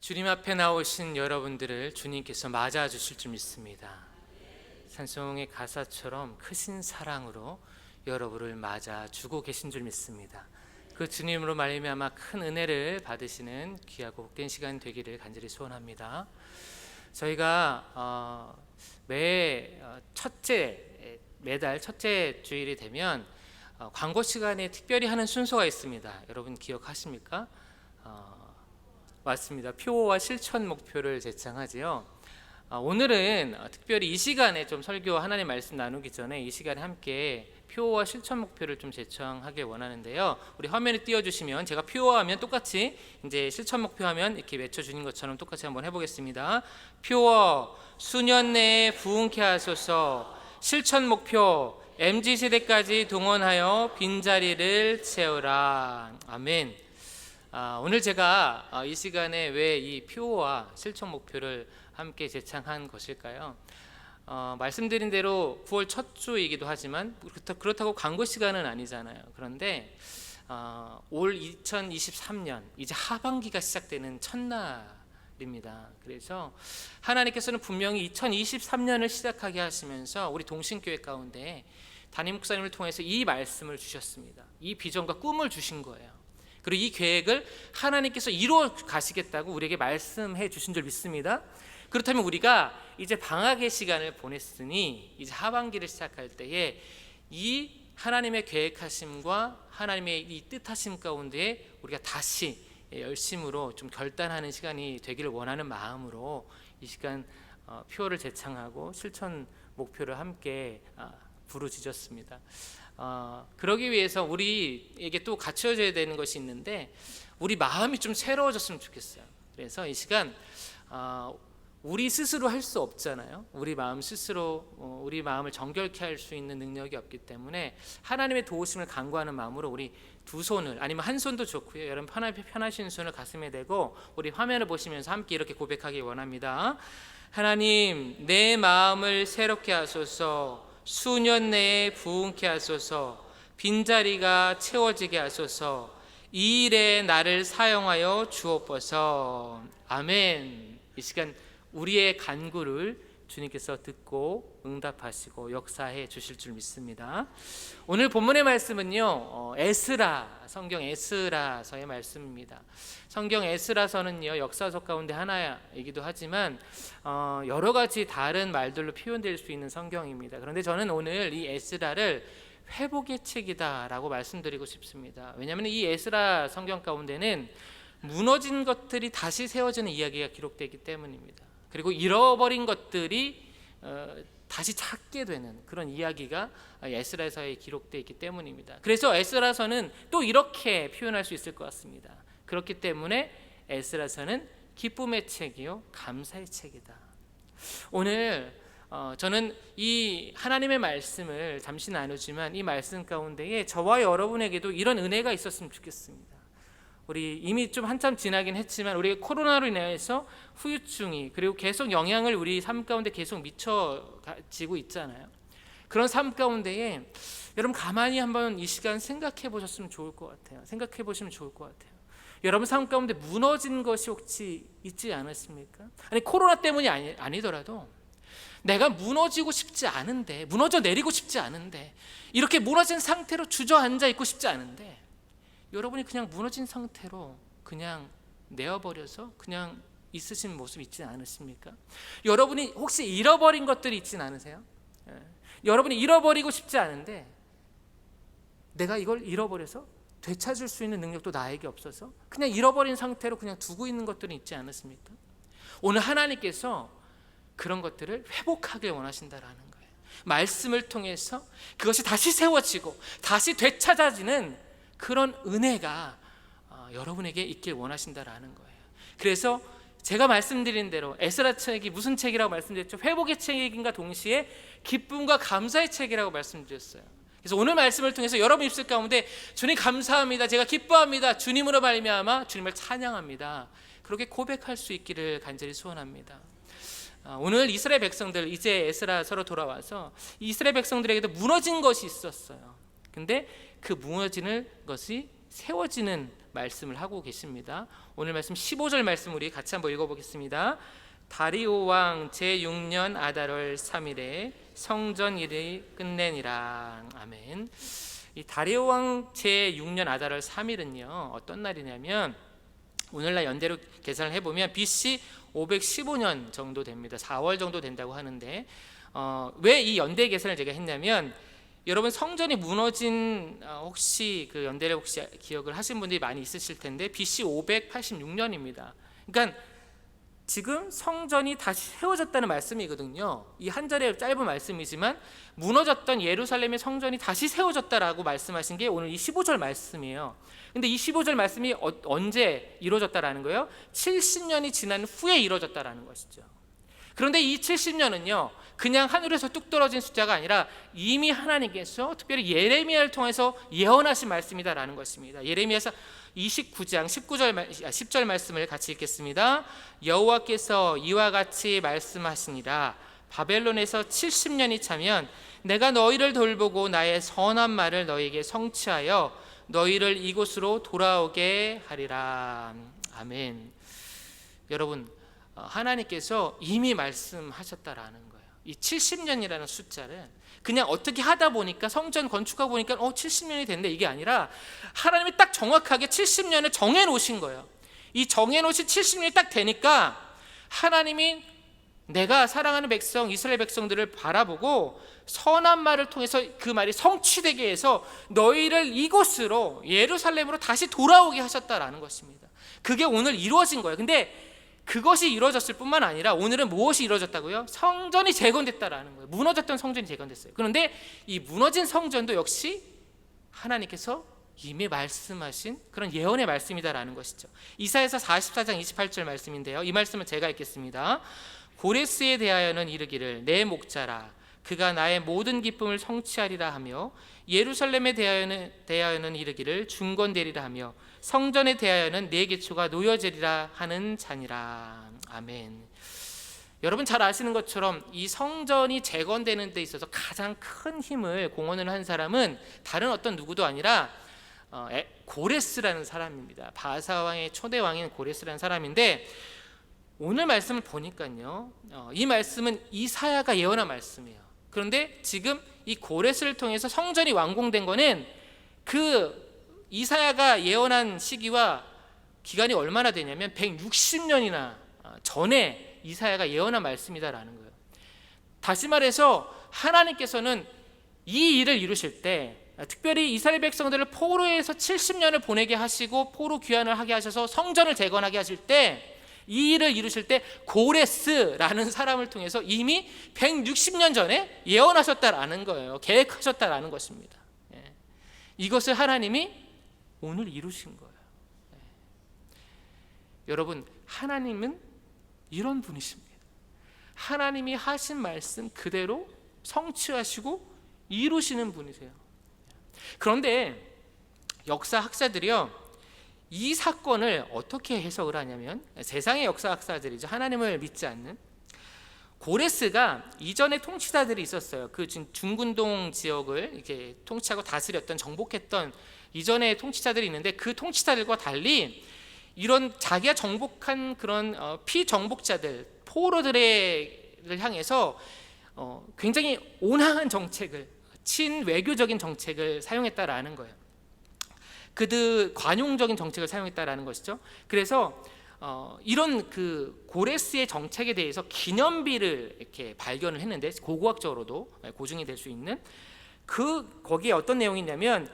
주님 앞에 나오신 여러분들을 주님께서 맞아주실 줄 믿습니다. 찬송의 가사처럼 크신 사랑으로 여러분을 맞아주고 계신 줄 믿습니다. 그 주님으로 말미암아 큰 은혜를 받으시는 귀하고 복된 시간 되기를 간절히 소원합니다. 저희가 매달 첫째 주일이 되면 광고 시간에 특별히 하는 순서가 있습니다. 여러분 기억하십니까? 맞습니다. 표어와 실천 목표를 제창하지요. 오늘은 특별히 이 시간에 좀 설교 하나님 말씀 나누기 전에 이 시간에 함께 표어와 실천 목표를 좀 제창하길 원하는데요. 우리 화면에 띄워주시면 제가 표어하면 똑같이 이제 실천 목표하면 이렇게 외쳐주는 것처럼 똑같이 한번 해보겠습니다. 표어 수년 내에 부흥케 하소서. 실천 목표 MZ세대까지 동원하여 빈자리를 채우라. 아멘. 오늘 제가 이 시간에 왜 이 표어와 실천 목표를 함께 제창한 것일까요? 말씀드린 대로 9월 첫 주이기도 하지만 그렇다고 광고 시간은 아니잖아요. 그런데 올 2023년 이제 하반기가 시작되는 첫날입니다. 그래서 하나님께서는 분명히 2023년을 시작하게 하시면서 우리 동신교회 가운데 담임 목사님을 통해서 이 말씀을 주셨습니다. 이 비전과 꿈을 주신 거예요. 그리고 이 계획을 하나님께서 이루어 가시겠다고 우리에게 말씀해 주신 줄 믿습니다. 그렇다면 우리가 이제 방학의 시간을 보냈으니 이제 하반기를 시작할 때에 이 하나님의 계획하심과 하나님의 이 뜻하심 가운데 우리가 다시 열심으로 좀 결단하는 시간이 되기를 원하는 마음으로 이 시간 표어를 제창하고 실천 목표를 함께 부르짖었습니다. 그러기 위해서 우리에게 또 갖춰져야 되는 것이 있는데 우리 마음이 좀 새로워졌으면 좋겠어요. 그래서 이 시간 우리 스스로 할 수 없잖아요. 우리 마음 스스로 우리 마음을 정결케 할 수 있는 능력이 없기 때문에 하나님의 도우심을 간구하는 마음으로 우리 두 손을 아니면 한 손도 좋고요. 여러분 편하신 손을 가슴에 대고 우리 화면을 보시면서 함께 이렇게 고백하기 원합니다. 하나님, 내 마음을 새롭게 하소서. 수년 내에 부흥케 하소서. 빈자리가 채워지게 하소서. 이 일에 나를 사용하여 주옵소서. 아멘. 이 시간 우리의 간구를 주님께서 듣고 응답하시고 역사해 주실 줄 믿습니다. 오늘 본문의 말씀은요, 성경 에스라서의 말씀입니다. 성경 에스라서는요, 역사서 가운데 하나이기도 하지만 여러 가지 다른 말들로 표현될 수 있는 성경입니다. 그런데 저는 오늘 이 에스라를 회복의 책이다라고 말씀드리고 싶습니다. 왜냐하면 이 에스라 성경 가운데는 무너진 것들이 다시 세워지는 이야기가 기록되기 때문입니다. 그리고 잃어버린 것들이 다시 찾게 되는 그런 이야기가 에스라서에 기록되어 있기 때문입니다. 그래서 에스라서는 또 이렇게 표현할 수 있을 것 같습니다. 그렇기 때문에 에스라서는 기쁨의 책이요 감사의 책이다. 오늘 저는 이 하나님의 말씀을 잠시 나누지만 이 말씀 가운데에 저와 여러분에게도 이런 은혜가 있었으면 좋겠습니다. 우리 이미 좀 한참 지나긴 했지만 우리 코로나로 인해서 후유증이 그리고 계속 영향을 우리 삶 가운데 계속 미쳐지고 있잖아요. 그런 삶 가운데에 여러분 가만히 한번 이 시간 생각해 보셨으면 좋을 것 같아요. 생각해 보시면 좋을 것 같아요. 여러분 삶 가운데 무너진 것이 혹시 있지 않으십니까? 아니 코로나 때문이 아니더라도 내가 무너지고 싶지 않은데, 무너져 내리고 싶지 않은데, 이렇게 무너진 상태로 주저앉아 있고 싶지 않은데 여러분이 그냥 무너진 상태로 그냥 내어버려서 그냥 있으신 모습 있지 않으십니까? 여러분이 혹시 잃어버린 것들이 있진 않으세요? 여러분이 잃어버리고 싶지 않은데 내가 이걸 잃어버려서 되찾을 수 있는 능력도 나에게 없어서 그냥 잃어버린 상태로 그냥 두고 있는 것들은 있지 않으십니까? 오늘 하나님께서 그런 것들을 회복하길 원하신다라는 거예요. 말씀을 통해서 그것이 다시 세워지고 다시 되찾아지는 그런 은혜가 여러분에게 있길 원하신다라는 거예요. 그래서 제가 말씀드린 대로 에스라 책이 무슨 책이라고 말씀드렸죠? 회복의 책임과 동시에 기쁨과 감사의 책이라고 말씀드렸어요. 그래서 오늘 말씀을 통해서 여러분 입술 가운데 주님 감사합니다, 제가 기뻐합니다, 주님으로 말미암아 주님을 찬양합니다, 그렇게 고백할 수 있기를 간절히 소원합니다. 오늘 이스라엘 백성들 이제 에스라서로 돌아와서 이스라엘 백성들에게도 무너진 것이 있었어요. 근데 그 무너지는 것이 세워지는 말씀을 하고 계십니다. 오늘 말씀 15절 말씀 우리 같이 한번 읽어보겠습니다. 다리오 왕 제6년 아달월 3일에 성전 일이 끝내니라. 아멘. 이 다리오 왕 제6년 아달월 3일은요 어떤 날이냐면 오늘날 연대로 계산을 해보면 BC 515년 정도 됩니다. 4월 정도 된다고 하는데 왜 이 연대 계산을 제가 했냐면 여러분 성전이 무너진 혹시 그 연대를 혹시 기억을 하신 분들이 많이 있으실 텐데 BC 586년입니다. 그러니까 지금 성전이 다시 세워졌다는 말씀이거든요. 이 한 절의 짧은 말씀이지만 무너졌던 예루살렘의 성전이 다시 세워졌다라고 말씀하신 게 오늘 이 15절 말씀이에요. 근데 이 15절 말씀이 언제 이루어졌다라는 거예요? 70년이 지난 후에 이루어졌다라는 것이죠. 그런데 이 70년은요 그냥 하늘에서 뚝 떨어진 숫자가 아니라 이미 하나님께서 특별히 예레미야를 통해서 예언하신 말씀이다라는 것입니다. 예레미야서 29장 10절 말씀을 같이 읽겠습니다. 여호와께서 이와 같이 말씀하시니라. 바벨론에서 70년이 차면 내가 너희를 돌보고 나의 선한 말을 너희에게 성취하여 너희를 이곳으로 돌아오게 하리라. 아멘. 여러분, 하나님께서 이미 말씀하셨다라는 거예요. 이 70년이라는 숫자를 그냥 어떻게 하다 보니까 성전 건축하고 보니까 70년이 됐네 이게 아니라 하나님이 딱 정확하게 70년을 정해놓으신 거예요. 이 정해놓으신 70년이 딱 되니까 하나님이 내가 사랑하는 백성 이스라엘 백성들을 바라보고 선한 말을 통해서 그 말이 성취되게 해서 너희를 이곳으로 예루살렘으로 다시 돌아오게 하셨다라는 것입니다. 그게 오늘 이루어진 거예요. 근데 그것이 이루어졌을 뿐만 아니라 오늘은 무엇이 이루어졌다고요? 성전이 재건됐다라는 거예요. 무너졌던 성전이 재건됐어요. 그런데 이 무너진 성전도 역시 하나님께서 이미 말씀하신 그런 예언의 말씀이다라는 것이죠. 이사야서 44장 28절 말씀인데요. 이 말씀은 제가 읽겠습니다. 고레스에 대하여는 이르기를 내 목자라 그가 나의 모든 기쁨을 성취하리라 하며 예루살렘에 대하여는 이르기를 중건되리라 하며 성전에 대하여는 내 기초가 놓여지리라 하는 자니라. 아멘. 여러분 잘 아시는 것처럼 이 성전이 재건되는 데 있어서 가장 큰 힘을 공헌을 한 사람은 다른 어떤 누구도 아니라 고레스라는 사람입니다. 바사왕의 초대 왕인 고레스라는 사람인데 오늘 말씀을 보니까요 이 말씀은 이사야가 예언한 말씀이에요. 그런데 지금 이 고레스를 통해서 성전이 완공된 거는 그 이사야가 예언한 시기와 기간이 얼마나 되냐면 160년이나 전에 이사야가 예언한 말씀이다라는 거예요. 다시 말해서 하나님께서는 이 일을 이루실 때 특별히 이스라엘 백성들을 포로에서 70년을 보내게 하시고 포로 귀환을 하게 하셔서 성전을 재건하게 하실 때 이 일을 이루실 때 고레스라는 사람을 통해서 이미 160년 전에 예언하셨다라는 거예요. 계획하셨다라는 것입니다. 이것을 하나님이 오늘 이루신 거예요. 여러분, 하나님은 이런 분이십니다. 하나님이 하신 말씀 그대로 성취하시고 이루시는 분이세요. 그런데 역사학자들이요 이 사건을 어떻게 해석을 하냐면 세상의 역사학자들이죠. 하나님을 믿지 않는 고레스가 이전에 통치자들이 있었어요. 그 중군동 지역을 이렇게 통치하고 다스렸던 정복했던 이전에 통치자들이 있는데 그 통치자들과 달리 이런 자기가 정복한 그런 피정복자들 포로들을 향해서 굉장히 온화한 정책을 친외교적인 정책을 사용했다라는 거예요. 그들 관용적인 정책을 사용했다라는 것이죠. 그래서 이런 그 고레스의 정책에 대해서 기념비를 이렇게 발견을 했는데 고고학적으로도 고증이 될 수 있는 거기에 어떤 내용이 있냐면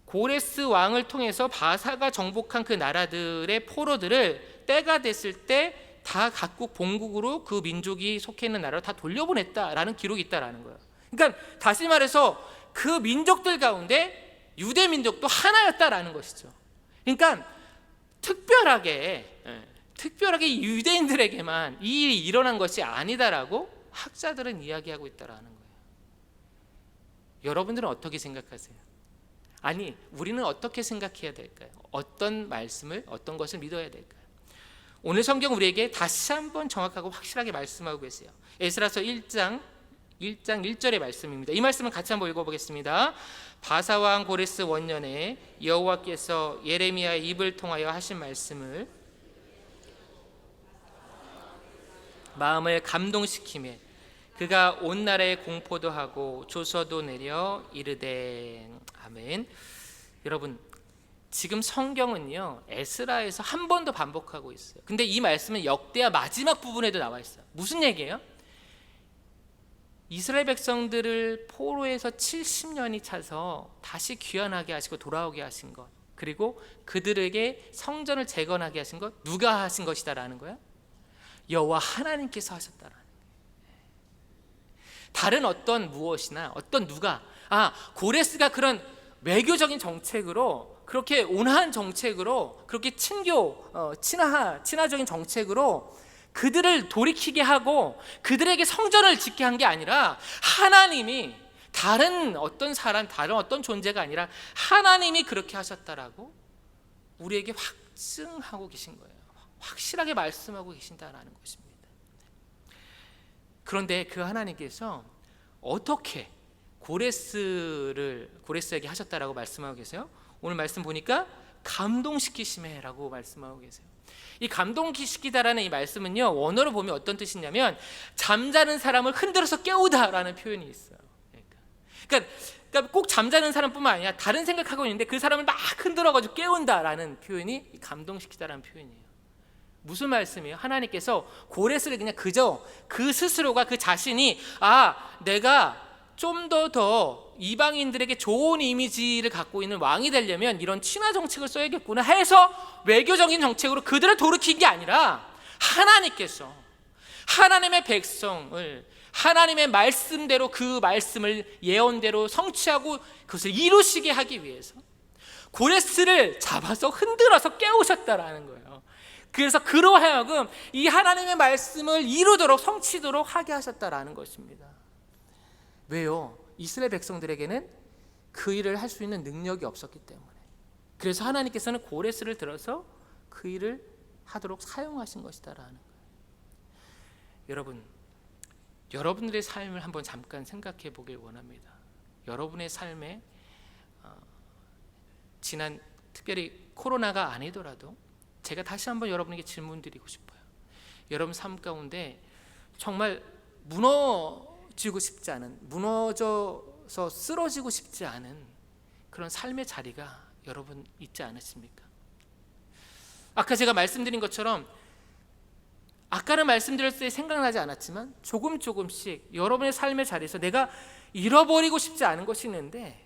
고레스 왕을 통해서 바사가 정복한 그 나라들의 포로들을 때가 됐을 때 다 각국 본국으로 그 민족이 속해 있는 나라로 다 돌려보냈다라는 기록이 있다라는 거예요. 그러니까 다시 말해서 그 민족들 가운데 유대 민족도 하나였다라는 것이죠. 그러니까 특별하게 유대인들에게만 이 일이 일어난 것이 아니다라고 학자들은 이야기하고 있다라는 거예요. 여러분들은 어떻게 생각하세요? 아니, 우리는 어떻게 생각해야 될까요? 어떤 말씀을, 어떤 것을 믿어야 될까요? 오늘 성경 우리에게 다시 한번 정확하고 확실하게 말씀하고 계세요. 에스라서 1장 1장 1절의 말씀입니다. 이 말씀을 같이 한번 읽어보겠습니다. 바사왕 고레스 원년에 여호와께서 예레미야의 입을 통하여 하신 말씀을 마음을 감동시키며 그가 온 나라에 공포도 하고 조서도 내려 이르되. 아멘. 여러분, 지금 성경은요 에스라에서 한 번 더 반복하고 있어요. 근데 이 말씀은 역대하 마지막 부분에도 나와 있어요. 무슨 얘기예요? 이스라엘 백성들을 포로에서 70년이 차서 다시 귀환하게 하시고 돌아오게 하신 것, 그리고 그들에게 성전을 재건하게 하신 것, 누가 하신 것이다라는 거야? 여호와 하나님께서 하셨다라는 거예요. 다른 어떤 무엇이나 어떤 누가 고레스가 그런 외교적인 정책으로, 그렇게 온화한 정책으로, 그렇게 친화적인 정책으로 그들을 돌이키게 하고 그들에게 성전을 짓게 한 게 아니라, 하나님이 다른 어떤 사람, 다른 어떤 존재가 아니라 하나님이 그렇게 하셨다라고 우리에게 확증하고 계신 거예요. 확실하게 말씀하고 계신다라는 것입니다. 그런데 그 하나님께서 어떻게 고레스에게 하셨다라고 말씀하고 계세요? 오늘 말씀 보니까 감동시키심에라고 말씀하고 계세요. 이 감동시키다라는 이 말씀은요, 원어로 보면 어떤 뜻이냐면 잠자는 사람을 흔들어서 깨우다라는 표현이 있어요. 그러니까 꼭 잠자는 사람뿐만 아니라 다른 생각하고 있는데 그 사람을 막 흔들어가지고 깨운다라는 표현이 감동시키다라는 표현이에요. 무슨 말씀이에요? 하나님께서 고레스를 그냥 그저 그 스스로가, 그 자신이 내가 좀 더 이방인들에게 좋은 이미지를 갖고 있는 왕이 되려면 이런 친화 정책을 써야겠구나 해서 외교적인 정책으로 그들을 돌이킨 게 아니라, 하나님께서 하나님의 백성을 하나님의 말씀대로, 그 말씀을 예언대로 성취하고 그것을 이루시게 하기 위해서 고레스를 잡아서 흔들어서 깨우셨다라는 거예요. 그래서 그로 하여금 이 하나님의 말씀을 이루도록, 성취도록 하게 하셨다라는 것입니다. 왜요? 이스라엘 백성들에게는 그 일을 할 수 있는 능력이 없었기 때문에. 그래서 하나님께서는 고레스를 들어서 그 일을 하도록 사용하신 것이다라는 거예요. 여러분, 여러분들의 삶을 한번 잠깐 생각해 보길 원합니다. 여러분의 삶에 지난, 특별히 코로나가 아니더라도 제가 다시 한번 여러분에게 질문 드리고 싶어요. 여러분 삶 가운데 정말 무너지고 싶지 않은, 무너져서 쓰러지고 싶지 않은 그런 삶의 자리가 여러분 있지 않으십니까? 아까 제가 말씀드린 것처럼, 아까는 말씀드렸을 때 생각나지 않았지만 조금씩 여러분의 삶의 자리에서 내가 잃어버리고 싶지 않은 것이 있는데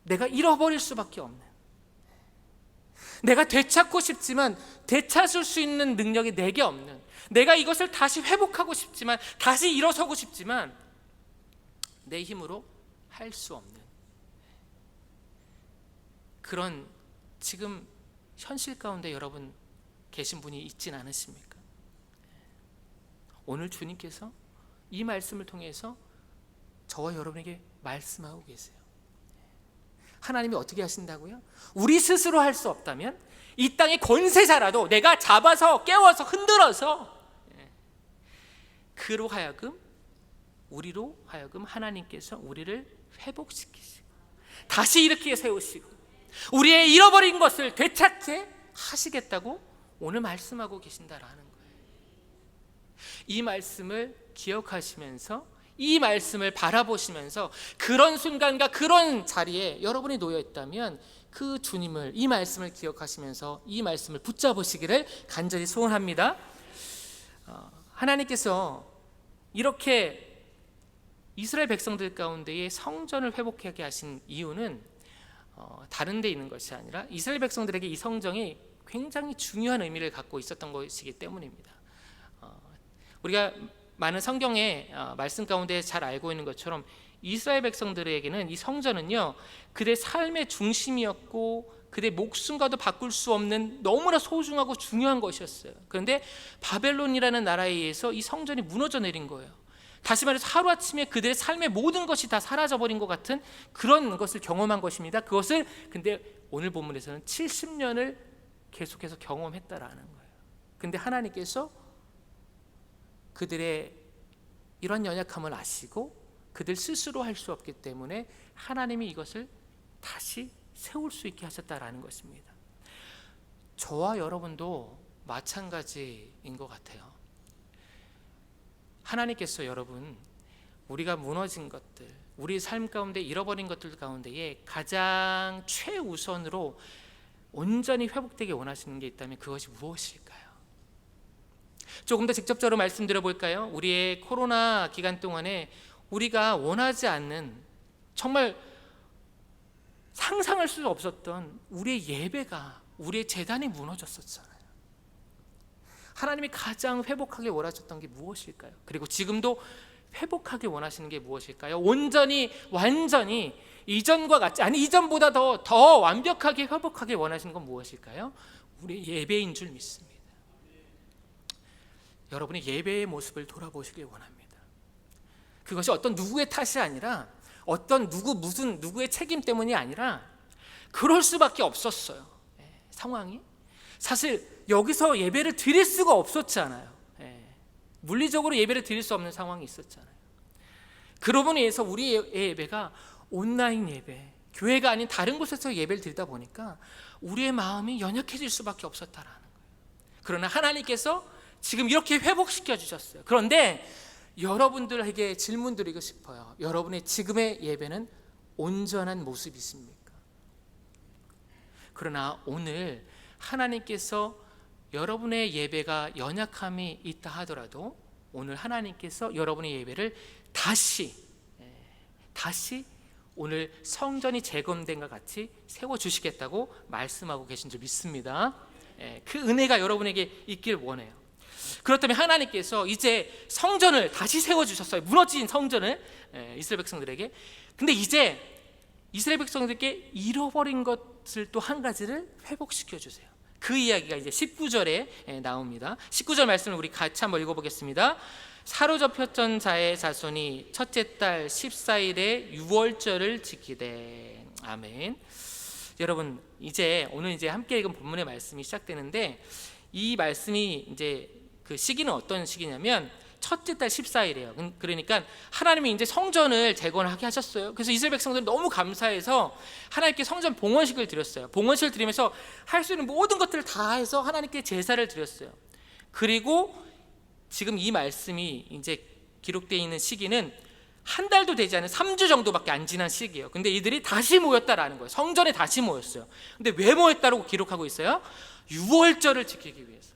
내가 잃어버릴 수밖에 없는, 내가 되찾고 싶지만 되찾을 수 있는 능력이 내게 없는, 내가 이것을 다시 회복하고 싶지만, 다시 일어서고 싶지만 내 힘으로 할 수 없는 그런 지금 현실 가운데 여러분 계신 분이 있진 않으십니까? 오늘 주님께서 이 말씀을 통해서 저와 여러분에게 말씀하고 계세요. 하나님이 어떻게 하신다고요? 우리 스스로 할 수 없다면 이 땅의 권세자라도 내가 잡아서 깨워서 흔들어서 그로 하여금, 우리로 하여금 하나님께서 우리를 회복시키시고 다시 일으키게 세우시고 우리의 잃어버린 것을 되찾게 하시겠다고 오늘 말씀하고 계신다라는 거예요. 이 말씀을 기억하시면서, 이 말씀을 바라보시면서 그런 순간과 그런 자리에 여러분이 놓여 있다면 그 주님을, 이 말씀을 기억하시면서 이 말씀을 붙잡으시기를 간절히 소원합니다. 하나님께서 이렇게 이스라엘 백성들 가운데에 성전을 회복하게 하신 이유는 다른 데 있는 것이 아니라 이스라엘 백성들에게 이 성전이 굉장히 중요한 의미를 갖고 있었던 것이기 때문입니다. 우리가 많은 성경의 말씀 가운데 잘 알고 있는 것처럼 이스라엘 백성들에게는 이 성전은요, 그들의 삶의 중심이었고 그들의 목숨과도 바꿀 수 없는 너무나 소중하고 중요한 것이었어요. 그런데 바벨론이라는 나라에 의해서 이 성전이 무너져 내린 거예요. 다시 말해서 하루아침에 그들의 삶의 모든 것이 다 사라져버린 것 같은 그런 것을 경험한 것입니다. 그것을 근데 오늘 본문에서는 70년을 계속해서 경험했다라는 거예요. 근데 하나님께서 그들의 이런 연약함을 아시고 그들 스스로 할 수 없기 때문에 하나님이 이것을 다시 세울 수 있게 하셨다라는 것입니다. 저와 여러분도 마찬가지인 것 같아요. 하나님께서 여러분, 우리가 무너진 것들, 우리 삶 가운데 잃어버린 것들 가운데에 가장 최우선으로 온전히 회복되게 원하시는 게 있다면 그것이 무엇일까요? 조금 더 직접적으로 말씀드려 볼까요? 우리의 코로나 기간 동안에 우리가 원하지 않는, 정말 상상할 수 없었던 우리의 예배가, 우리의 제단이 무너졌었잖아요. 하나님이 가장 회복하게 원하셨던 게 무엇일까요? 그리고 지금도 회복하게 원하시는 게 무엇일까요? 온전히, 완전히 이전과 같이, 아니 이전보다 더 완벽하게 회복하게 원하시는 건 무엇일까요? 우리 예배인 줄 믿습니다. 여러분이 예배의 모습을 돌아보시길 원합니다. 그것이 어떤 누구의 탓이 아니라, 어떤 누구의 책임 때문이 아니라 그럴 수밖에 없었어요. 상황이 사실 여기서 예배를 드릴 수가 없었잖아요. 물리적으로 예배를 드릴 수 없는 상황이 있었잖아요. 그러므로 인해서 우리의 예배가 온라인 예배, 교회가 아닌 다른 곳에서 예배를 드리다 보니까 우리의 마음이 연약해질 수밖에 없었다라는 거예요. 그러나 하나님께서 지금 이렇게 회복시켜 주셨어요. 그런데 여러분들에게 질문 드리고 싶어요. 여러분의 지금의 예배는 온전한 모습이십니까? 그러나 오늘 하나님께서 여러분의 예배가 연약함이 있다 하더라도 오늘 하나님께서 여러분의 예배를 다시 오늘 성전이 재건된 것 같이 세워주시겠다고 말씀하고 계신 줄 믿습니다. 그 은혜가 여러분에게 있길 원해요. 그렇다면 하나님께서 이제 성전을 다시 세워주셨어요. 무너진 성전을 이스라엘 백성들에게. 근데 이제 이스라엘 백성들께 잃어버린 것을 또 한 가지를 회복시켜 주세요. 그 이야기가 이제 19절에 나옵니다. 19절 말씀을 우리 같이 한번 읽어보겠습니다. 사로잡혔던 자의 자손이 첫째 달 14일에 유월절을 지키되. 아멘. 여러분, 오늘 이제 함께 읽은 본문의 말씀이 시작되는데, 이 말씀이 이제 그 시기는 어떤 시기냐면 첫째 달 14일이에요. 그러니까 하나님이 이제 성전을 재건하게 하셨어요. 그래서 이스라엘 백성들은 너무 감사해서 하나님께 성전 봉헌식을 드렸어요. 봉헌식을 드리면서 할 수 있는 모든 것들을 다 해서 하나님께 제사를 드렸어요. 그리고 지금 이 말씀이 이제 기록되어 있는 시기는 한 달도 되지 않은 3주 정도밖에 안 지난 시기예요. 근데 이들이 다시 모였다라는 거예요. 성전에 다시 모였어요. 근데 왜 모였다고 기록하고 있어요? 유월절을 지키기 위해서.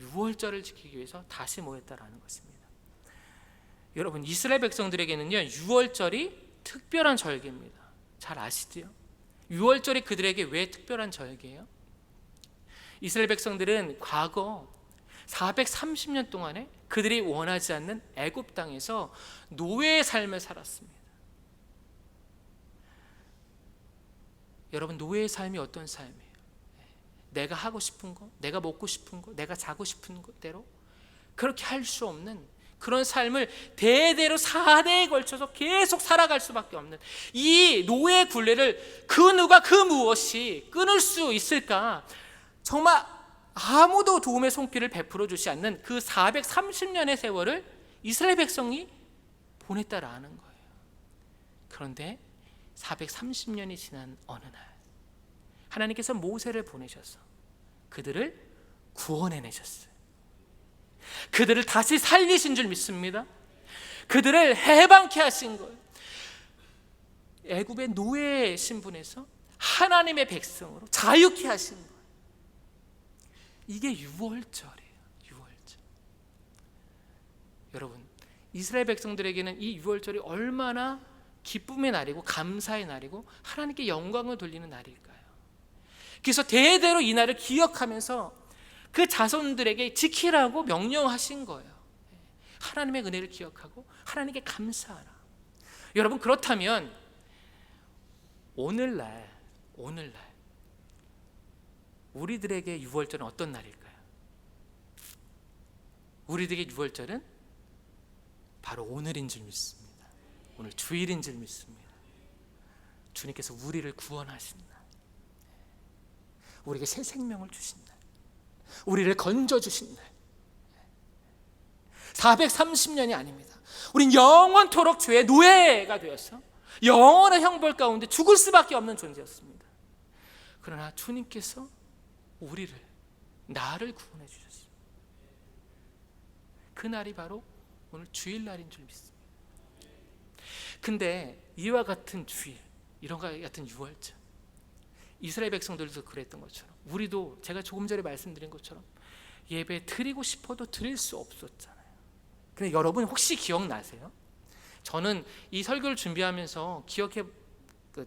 유월절을 지키기 위해서 다시 모였다라는 것입니다. 여러분, 이스라엘 백성들에게는요, 유월절이 특별한 절기입니다. 잘 아시죠? 유월절이 그들에게 왜 특별한 절기예요? 이스라엘 백성들은 과거 430년 동안에 그들이 원하지 않는 애굽 땅에서 노예의 삶을 살았습니다. 여러분, 노예의 삶이 어떤 삶이에요? 내가 하고 싶은 거, 내가 먹고 싶은 거, 내가 자고 싶은 대로 그렇게 할 수 없는 그런 삶을 대대로 4대에 걸쳐서 계속 살아갈 수밖에 없는 이 노예 굴레를 그 누가 그 무엇이 끊을 수 있을까? 정말 아무도 도움의 손길을 베풀어 주지 않는 그 430년의 세월을 이스라엘 백성이 보냈다라는 거예요. 그런데 430년이 지난 어느 날 하나님께서 모세를 보내셔서 그들을 구원해내셨어요. 그들을 다시 살리신 줄 믿습니다. 그들을 해방케 하신 거예요. 애굽의 노예 신분에서 하나님의 백성으로 자유케 하신 거예요. 이게 유월절이에요. 유월절. 여러분, 이스라엘 백성들에게는 이 유월절이 얼마나 기쁨의 날이고 감사의 날이고 하나님께 영광을 돌리는 날일까요? 그래서 대대로 이 날을 기억하면서 그 자손들에게 지키라고 명령하신 거예요. 하나님의 은혜를 기억하고 하나님께 감사하라. 여러분, 그렇다면 오늘날 우리들에게 유월절은 어떤 날일까요? 우리들에게 유월절은 바로 오늘인 줄 믿습니다. 오늘 주일인 줄 믿습니다. 주님께서 우리를 구원하신 날, 우리에게 새 생명을 주신 날, 우리를 건져주신 날, 430년이 아닙니다. 우린 영원토록 주의 노예가 되었어 영원한 형벌 가운데 죽을 수밖에 없는 존재였습니다. 그러나 주님께서 우리를, 나를 구원해 주셨어요. 그 날이 바로 오늘 주일날인 줄 믿습니다. 근데 이와 같은 주일, 이런 것 같은 유월절, 이스라엘 백성들도 그랬던 것처럼 우리도 제가 조금 전에 말씀드린 것처럼 예배 드리고 싶어도 드릴 수 없었잖아요. 근데 여러분 혹시 기억나세요? 저는 이 설교를 준비하면서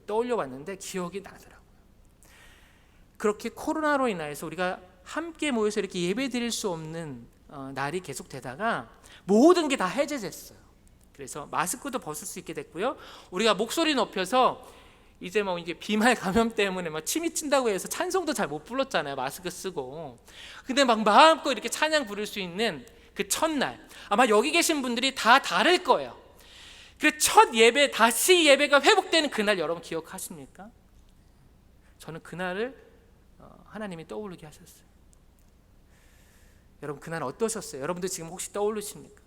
떠올려 봤는데 기억이 나더라고요. 그렇게 코로나로 인해서 우리가 함께 모여서 이렇게 예배 드릴 수 없는 날이 계속 되다가 모든 게 다 해제됐어요. 그래서 마스크도 벗을 수 있게 됐고요. 우리가 목소리 높여서 이제 이게 비말 감염 때문에 침이 튄다고 해서 찬송도 잘 못 불렀잖아요. 마스크 쓰고. 근데 마음껏 이렇게 찬양 부를 수 있는 그 첫날, 아마 여기 계신 분들이 다 다를 거예요. 그 첫 예배, 다시 예배가 회복되는 그날 여러분 기억하십니까? 저는 그날을 하나님이 떠오르게 하셨어요. 여러분 그날 어떠셨어요? 여러분들 지금 혹시 떠오르십니까?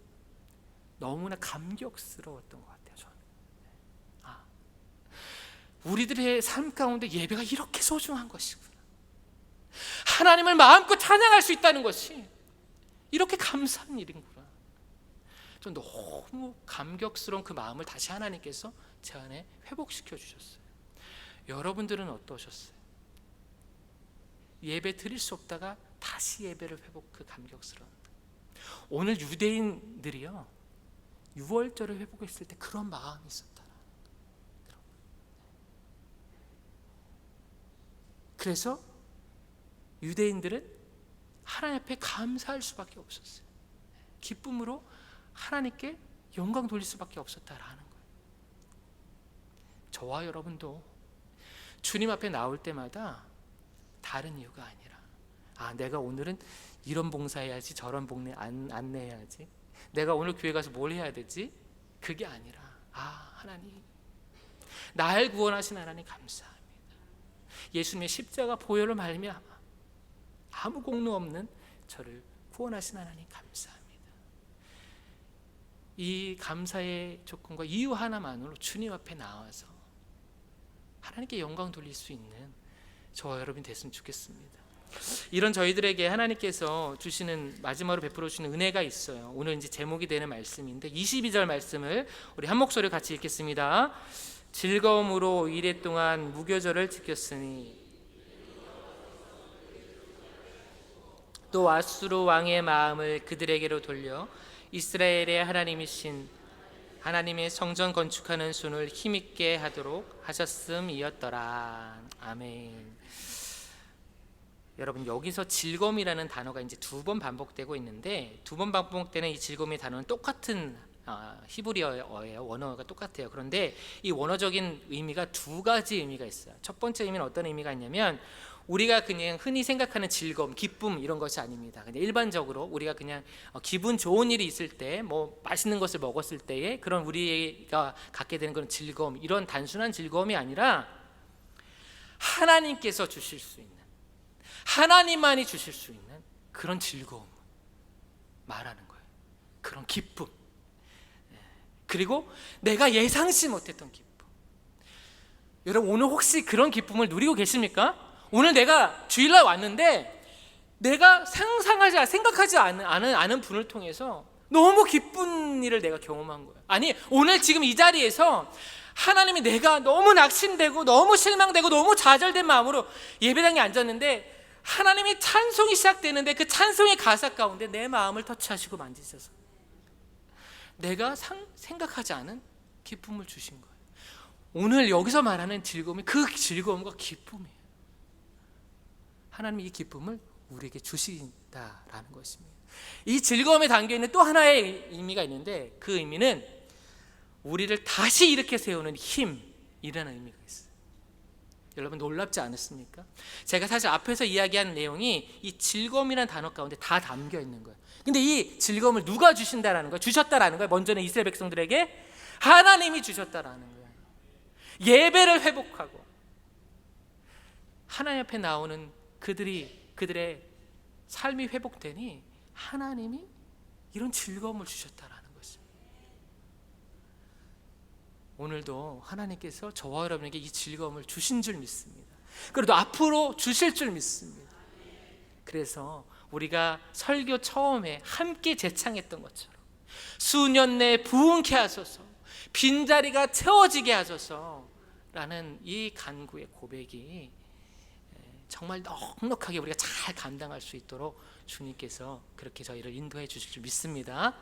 너무나 감격스러웠던 것 같아요. 저는 우리들의 삶 가운데 예배가 이렇게 소중한 것이구나, 하나님을 마음껏 찬양할 수 있다는 것이 이렇게 감사한 일이구나. 전 너무 감격스러운 그 마음을 다시 하나님께서 제 안에 회복시켜 주셨어요. 여러분들은 어떠셨어요? 예배 드릴 수 없다가 다시 예배를 회복, 그 감격스러운. 오늘 유대인들이요 6월절을 회복했을 때 그런 마음이 있었다. 그래서 유대인들은 하나님 앞에 감사할 수밖에 없었어요. 기쁨으로 하나님께 영광 돌릴 수밖에 없었다라는 거예요. 저와 여러분도 주님 앞에 나올 때마다 다른 이유가 아니라 내가 오늘은 이런 봉사해야지, 저런 봉사 안내해야지, 내가 오늘 교회 가서 뭘 해야 되지, 그게 아니라 하나님, 날 구원하신 하나님 감사합니다. 예수님의 십자가 보혈로 말미암아 아무 공로 없는 저를 구원하신 하나님 감사합니다. 이 감사의 조건과 이유 하나만으로 주님 앞에 나와서 하나님께 영광 돌릴 수 있는 저와 여러분이 됐으면 좋겠습니다. 이런 저희들에게 하나님께서 주시는, 마지막으로 베풀어 주시는 은혜가 있어요. 오늘 이제 제목이 되는 말씀인데 22절 말씀을 우리 한 목소리로 같이 읽겠습니다. 즐거움으로 이래 동안 무교절을 지켰으니 또 아수르 왕의 마음을 그들에게로 돌려 이스라엘의 하나님이신 하나님의 성전 건축하는 손을 힘있게 하도록 하셨음이었더라. 아멘. 여러분 여기서 즐거움이라는 단어가 이제 2번 반복되고 있는데 2번 반복되는 이 즐거움의 단어는 똑같은 히브리어예요. 원어가 똑같아요. 그런데 이 원어적인 의미가 2가지 의미가 있어요. 첫 번째 의미는 어떤 의미가 있냐면 우리가 그냥 흔히 생각하는 즐거움, 기쁨 이런 것이 아닙니다. 그냥 일반적으로 우리가 그냥 기분 좋은 일이 있을 때, 맛있는 것을 먹었을 때에 그런 우리가 갖게 되는 그런 즐거움, 이런 단순한 즐거움이 아니라 하나님께서 주실 수 있는, 하나님만이 주실 수 있는 그런 즐거움 말하는 거예요. 그런 기쁨, 그리고 내가 예상치 못했던 기쁨. 여러분 오늘 혹시 그런 기쁨을 누리고 계십니까? 오늘 내가 주일날 왔는데 내가 생각하지 않은 분을 통해서 너무 기쁜 일을 내가 경험한 거예요. 아니 오늘 지금 이 자리에서 하나님이, 내가 너무 낙심되고 너무 실망되고 너무 좌절된 마음으로 예배당에 앉았는데 하나님이 찬송이 시작되는데 그 찬송의 가사 가운데 내 마음을 터치하시고 만지셔서 내가 생각하지 않은 기쁨을 주신 거예요. 오늘 여기서 말하는 즐거움이 그 즐거움과 기쁨이에요. 하나님이 이 기쁨을 우리에게 주신다라는 것입니다. 이 즐거움에 담겨있는 또 하나의 의미가 있는데 그 의미는 우리를 다시 일으켜 세우는 힘이라는 의미가 있어요. 여러분 놀랍지 않으십니까? 제가 사실 앞에서 이야기한 내용이 이 즐거움이라는 단어 가운데 다 담겨 있는 거예요. 근데 이 즐거움을 누가 주신다라는 거예요? 주셨다라는 거예요. 먼저는 이스라엘 백성들에게 하나님이 주셨다라는 거예요. 예배를 회복하고 하나님 앞에 나오는 그들의 삶이 회복되니 하나님이 이런 즐거움을 주셨다라는 것입니다. 오늘도 하나님께서 저와 여러분에게 이 즐거움을 주신 줄 믿습니다. 그래도 앞으로 주실 줄 믿습니다. 그래서 우리가 설교 처음에 함께 제창했던 것처럼 수년 내에 부흥케 하소서, 빈자리가 채워지게 하소서라는 이 간구의 고백이 정말 넉넉하게 우리가 잘 감당할 수 있도록 주님께서 그렇게 저희를 인도해 주실 줄 믿습니다.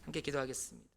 함께 기도하겠습니다.